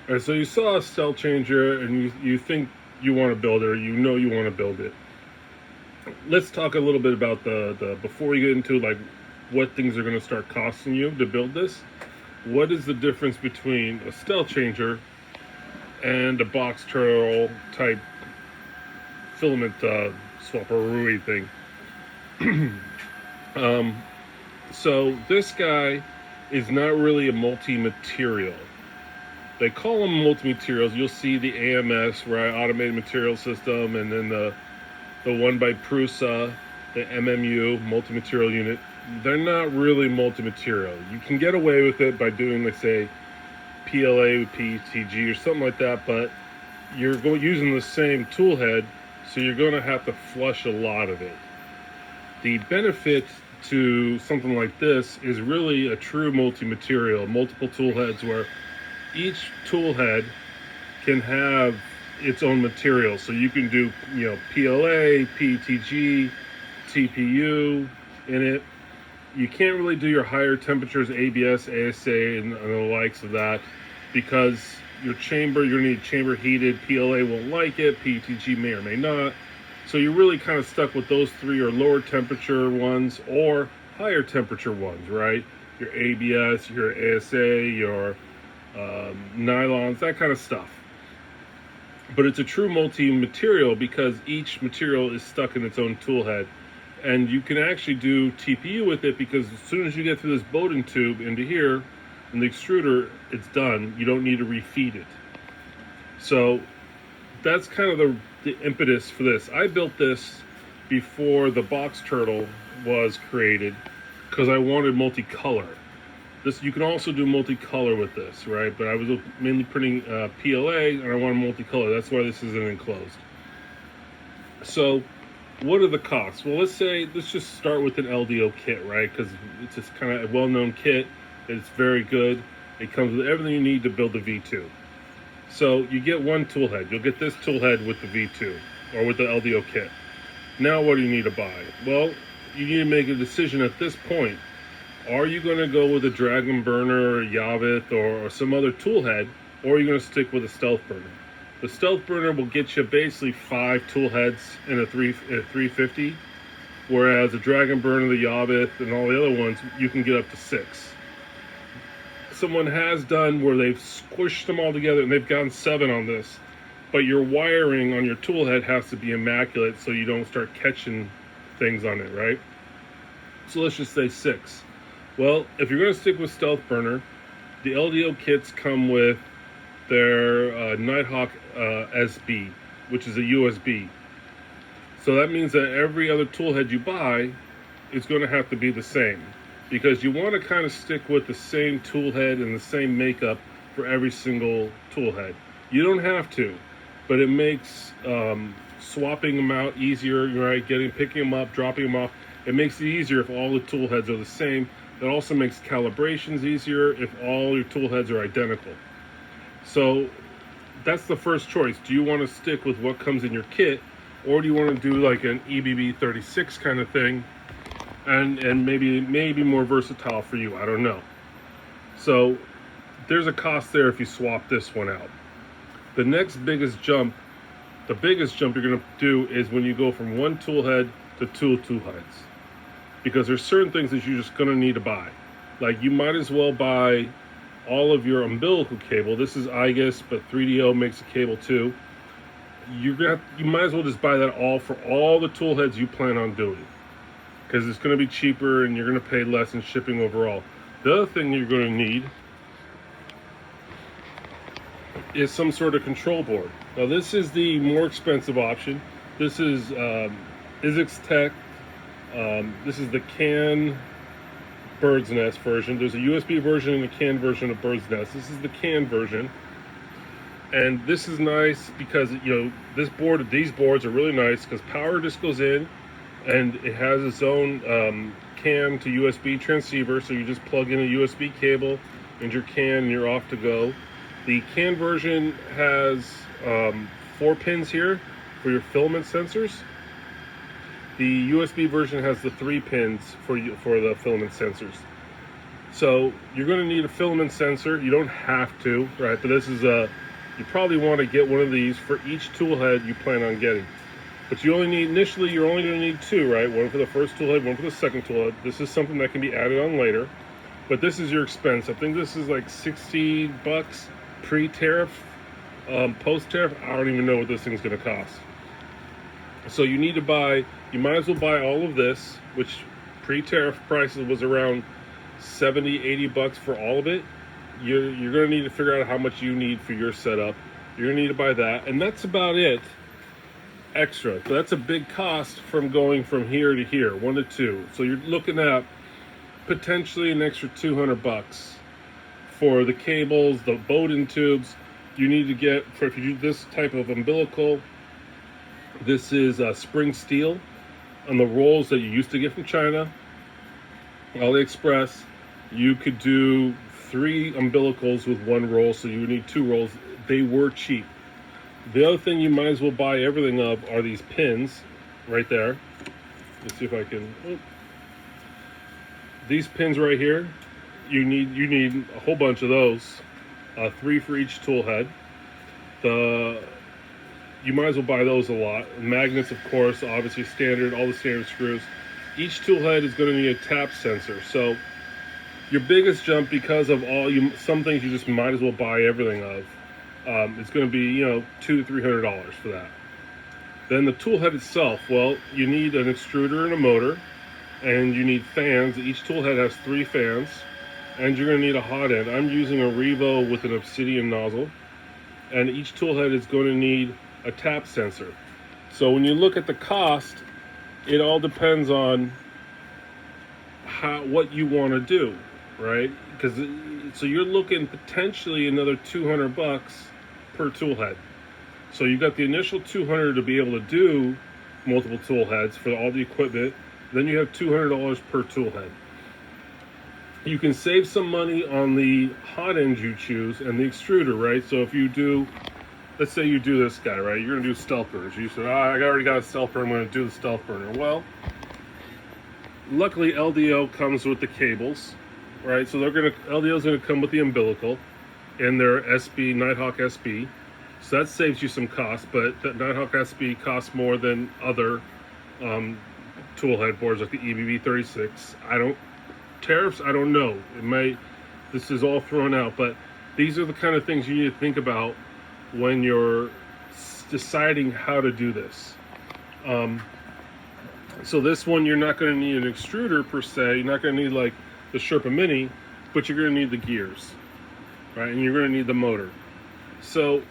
All right, so you saw a StealthChanger and you think you want to build it, or you know you want to build it. Let's talk a little bit about the before we get into like what things are going to start costing you to build this. What is the difference between a StealthChanger and a box turtle type filament swapperooey thing? So this guy is not really a multi-material. They call them multi-materials. You'll see the AMS, right, Automated Material System, and then the one by Prusa, the MMU, multi-material unit. They're not really multi-material. You can get away with it by doing, let's say, PLA with PETG or something like that, but you're using the same tool head, so you're going to have to flush a lot of it. The benefit to something like this is really a true multi-material, multiple tool heads, where each tool head can have its own material. So you can do, PLA, PETG, TPU in it. You can't really do your higher temperatures, ABS, ASA, and the likes of that, because your chamber, you're going to need chamber heated. PLA won't like it. PETG may or may not. So you're really kind of stuck with those three, or lower temperature ones or higher temperature ones, right? Your ABS, your ASA, your nylons, that kind of stuff. But it's a true multi-material because each material is stuck in its own tool head. And you can actually do TPU with it, because as soon as you get through this Bowden tube into here, in the extruder, it's done. You don't need to refeed it. So that's kind of the impetus for this. I built this before the box turtle was created because I wanted multicolor. This, you can also do multicolor with this, right? But I was mainly printing PLA, and I wanted multicolor. That's why this isn't enclosed. So what are the costs? Well, let's just start with an LDO kit, right? Because it's just kind of a well-known kit. It's very good. It comes with everything you need to build the V2. So you get one tool head. You'll get this tool head with the V2 or with the LDO kit. Now what do you need to buy? Well, you need to make a decision at this point. Are you going to go with a Dragon Burner or Yavith or some other tool head, or are you going to stick with a Stealth Burner? The Stealth Burner will get you basically 5 tool heads in a 350, whereas the Dragon Burner, the Yavith, and all the other ones, you can get up to 6. Someone has done where they've squished them all together and they've gotten 7 on this, but your wiring on your tool head has to be immaculate so you don't start catching things on it, right? So let's just say 6. Well, if you're going to stick with Stealth Burner, the LDO kits come with their Nighthawk SB, which is a USB. So that means that every other tool head you buy is going to have to be the same, because you want to kind of stick with the same tool head and the same makeup for every single tool head. You don't have to, but it makes swapping them out easier, right? Picking them up, dropping them off. It makes it easier if all the tool heads are the same. It also makes calibrations easier if all your tool heads are identical. So that's the first choice. Do you want to stick with what comes in your kit, or do you want to do like an EBB 36 kind of thing, and maybe more versatile for you? I don't know. So there's a cost there if you swap this one out. The biggest jump you're going to do is when you go from one tool head to 2 tool heads, because there's certain things that you're just going to need to buy. Like, you might as well buy all of your umbilical cable. This is IGUS, but 3DO makes a cable too. You might as well just buy that all for all the tool heads you plan on doing, because it's going to be cheaper and you're going to pay less in shipping overall. The other thing you're going to need is some sort of control board. Now, this is the more expensive option. This is Isik's Tech. This is the CAN Bird's Nest version. There's a USB version and a CAN version of Bird's Nest. This is the CAN version, and this is nice because these boards are really nice because power just goes in, and it has its own CAN to USB transceiver. So you just plug in a USB cable and your CAN, and you're off to go. The CAN version has 4 pins here for your filament sensors. The USB version has the 3 pins for the filament sensors. So you're going to need a filament sensor. You don't have to, right? But this is you probably want to get one of these for each tool head you plan on getting. But you only need, initially, you're only going to need two, right? One for the first tool head, one for the second tool head. This is something that can be added on later. But this is your expense. I think this is like $60 pre-tariff. Post-tariff, I don't even know what this thing's going to cost. So you need to buy, you might as well buy all of this, which pre-tariff prices was around $70-80 for all of it. You're going to need to figure out how much you need for your setup. You're going to need to buy that, and that's about it extra. So that's a big cost from going from here to here, 1 to 2. So you're looking at potentially an extra $200 for the cables, the Bowden tubes. You need to get, for if you do this type of umbilical, this is spring steel on the rolls that you used to get from China, AliExpress. You could do 3 umbilicals with 1 roll, so you would need 2 rolls. They were cheap. The other thing you might as well buy everything of are these pins right there. Let's see if I can. Oh. These pins right here, you need a whole bunch of those. 3 for each tool head. You might as well buy those a lot. Magnets, of course, obviously standard, all the standard screws. Each tool head is going to need a tap sensor. So your biggest jump, because of some things you just might as well buy everything of, it's going to be $200 to $300 for that. Then the tool head itself, well, you need an extruder and a motor, and you need fans. Each tool head has 3 fans, and you're going to need a hot end. I'm using a Revo with an obsidian nozzle, and each tool head is going to need a tap sensor. So when you look at the cost, it all depends on what you want to do, right? So you're looking potentially another $200 per tool head. So you got the initial $200 to be able to do multiple tool heads for all the equipment. Then you have $200 per tool head. You can save some money on the hot end you choose and the extruder, right? So if you do, let's say you do this guy, right? You're going to do stealth burners. You said, I already got a stealth burner. I'm going to do the stealth burner. Well, luckily LDO comes with the cables, right? So LDO is going to come with the umbilical and their SB, Nighthawk SB. So that saves you some cost, but that Nighthawk SB costs more than other tool head boards like the EBB 36. Tariffs, I don't know. This is all thrown out, but these are the kind of things you need to think about when you're deciding how to do this. So this one, you're not going to need an extruder per se. You're not going to need like the Sherpa Mini, but you're going to need the gears, right? And you're going to need the motor. So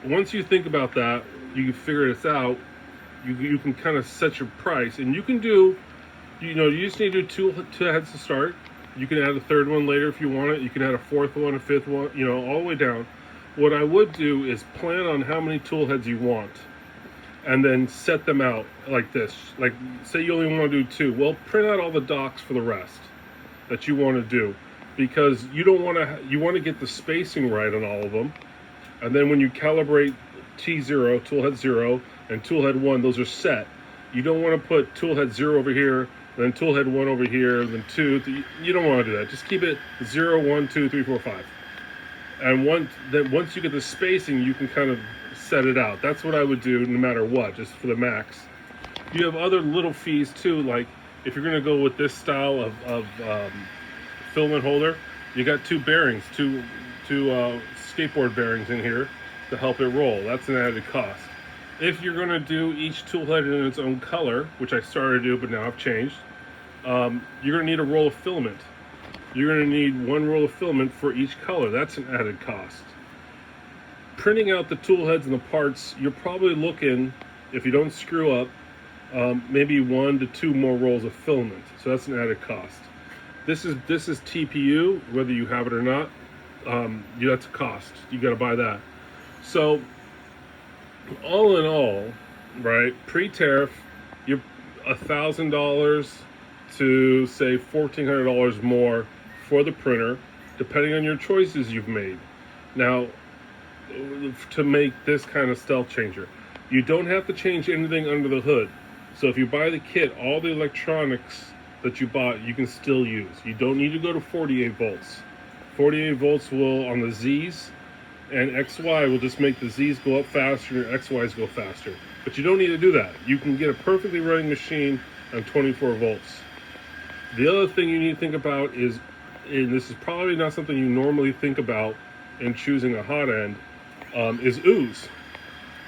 once you think about that, you can figure this out. You can kind of set your price, and you can do, you just need to do two heads to start. You can add a third one later if you want it. You can add a fourth one, a fifth one, all the way down. What I would do is plan on how many tool heads you want, and then set them out like this. Like, say you only want to do 2. Well, print out all the docs for the rest that you want to do, because you want to get the spacing right on all of them. And then when you calibrate T0, tool head 0, and tool head 1, those are set. You don't want to put tool head 0 over here, then tool head 1 over here, then 2. You don't want to do that. Just keep it 0, 1, 2, 3, 4, 5. And once you get the spacing, you can kind of set it out. That's what I would do no matter what, just for the max. You have other little fees too, like if you're going to go with this style of filament holder, you got 2 bearings, two skateboard bearings in here to help it roll. That's an added cost. If you're going to do each tool head in its own color, which I started to do, but now I've changed, you're going to need a roll of filament. You're going to need 1 roll of filament for each color. That's an added cost. Printing out the tool heads and the parts, you're probably looking, if you don't screw up, maybe 1 to 2 more rolls of filament. So that's an added cost. This is TPU, whether you have it or not. That's a cost. You got to buy that. So all in all, right, pre-tariff, you're $1,000 to say $1,400 more for the printer, depending on your choices you've made. Now, to make this kind of StealthChanger, you don't have to change anything under the hood. So if you buy the kit, all the electronics that you bought, you can still use. You don't need to go to 48 volts. 48 volts will, on the Z's and XY, will just make the Z's go up faster and your XY's go faster. But you don't need to do that. You can get a perfectly running machine on 24 volts. The other thing you need to think about is, and this is probably not something you normally think about in choosing a hot end, is ooze,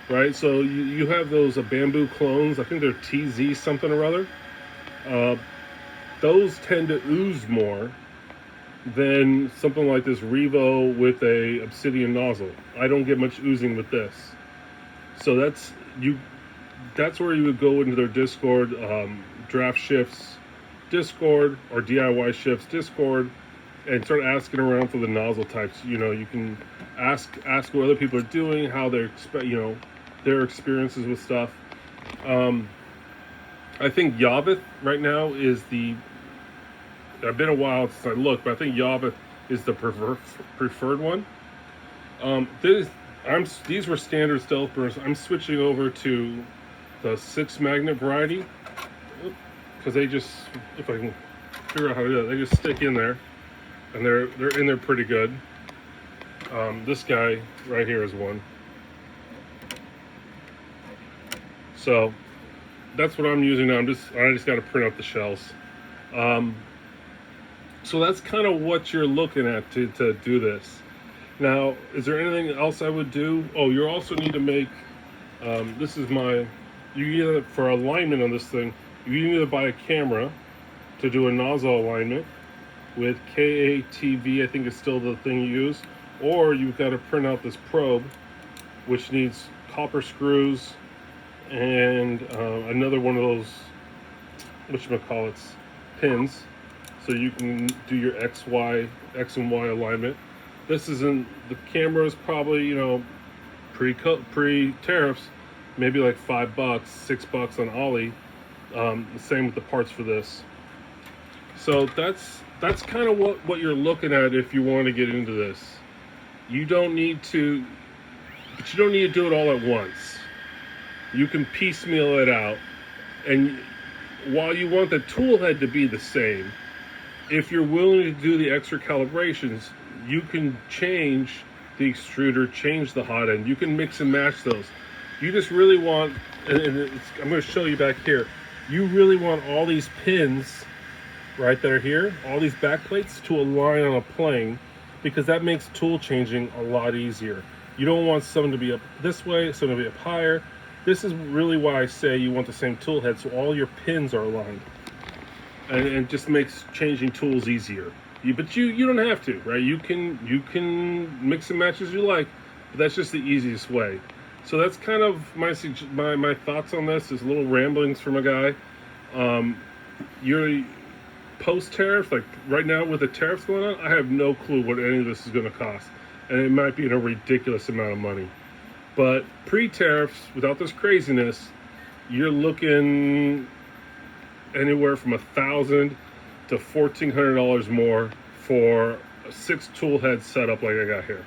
right? So you have those bamboo clones, I think they're TZ something or other. Those tend to ooze more than something like this Revo with a obsidian nozzle. I don't get much oozing with this. So that's where you would go into their Discord, Draft Shifts Discord, or DIY Shifts Discord, and start asking around for the nozzle types. You can ask what other people are doing, how they're their experiences with stuff. I think Yavith right now is I've been a while since I looked, but I think Yavith is the preferred one. These were standard stealth burners. I'm switching over to the 6 magnet variety, because they just, if I can figure out how to do it, they just stick in there, and they're in there pretty good. This guy right here is one. So that's what I'm using now. I just got to print out the shells. So that's kind of what you're looking at to do this. Now, is there anything else I would do? Oh, you also need to make, this is for alignment on this thing, you need to buy a camera to do a nozzle alignment with KATV, I think is still the thing you use, or you've got to print out this probe, which needs copper screws and another one of those, whatchamacallits, pins, so you can do your X and Y alignment. This isn't, the camera is probably, pre-tariffs, maybe like $5, $6 on Ollie. The same with the parts for this. So that's kind of what you're looking at if you want to get into this. You don't need to do it all at once. You can piecemeal it out, and while you want the tool head to be the same, if you're willing to do the extra calibrations, you can change the extruder, change the hot end. You can mix and match those. You just really want, and I'm going to show you back here, you really want all these pins right that are here, all these back plates, to align on a plane, because that makes tool changing a lot easier. You don't want some to be up this way, some to be up higher. This is really why I say you want the same tool head, so all your pins are aligned. And it just makes changing tools easier. But you don't have to, right? You can mix and match as you like, but that's just the easiest way. So that's kind of my thoughts on this. Is little ramblings from a guy. You're post-tariff, like right now with the tariffs going on, I have no clue what any of this is going to cost, and it might be in a ridiculous amount of money. But pre-tariffs, without this craziness, you're looking anywhere from $1,000 to $1,400 more for a 6 tool head setup like I got here.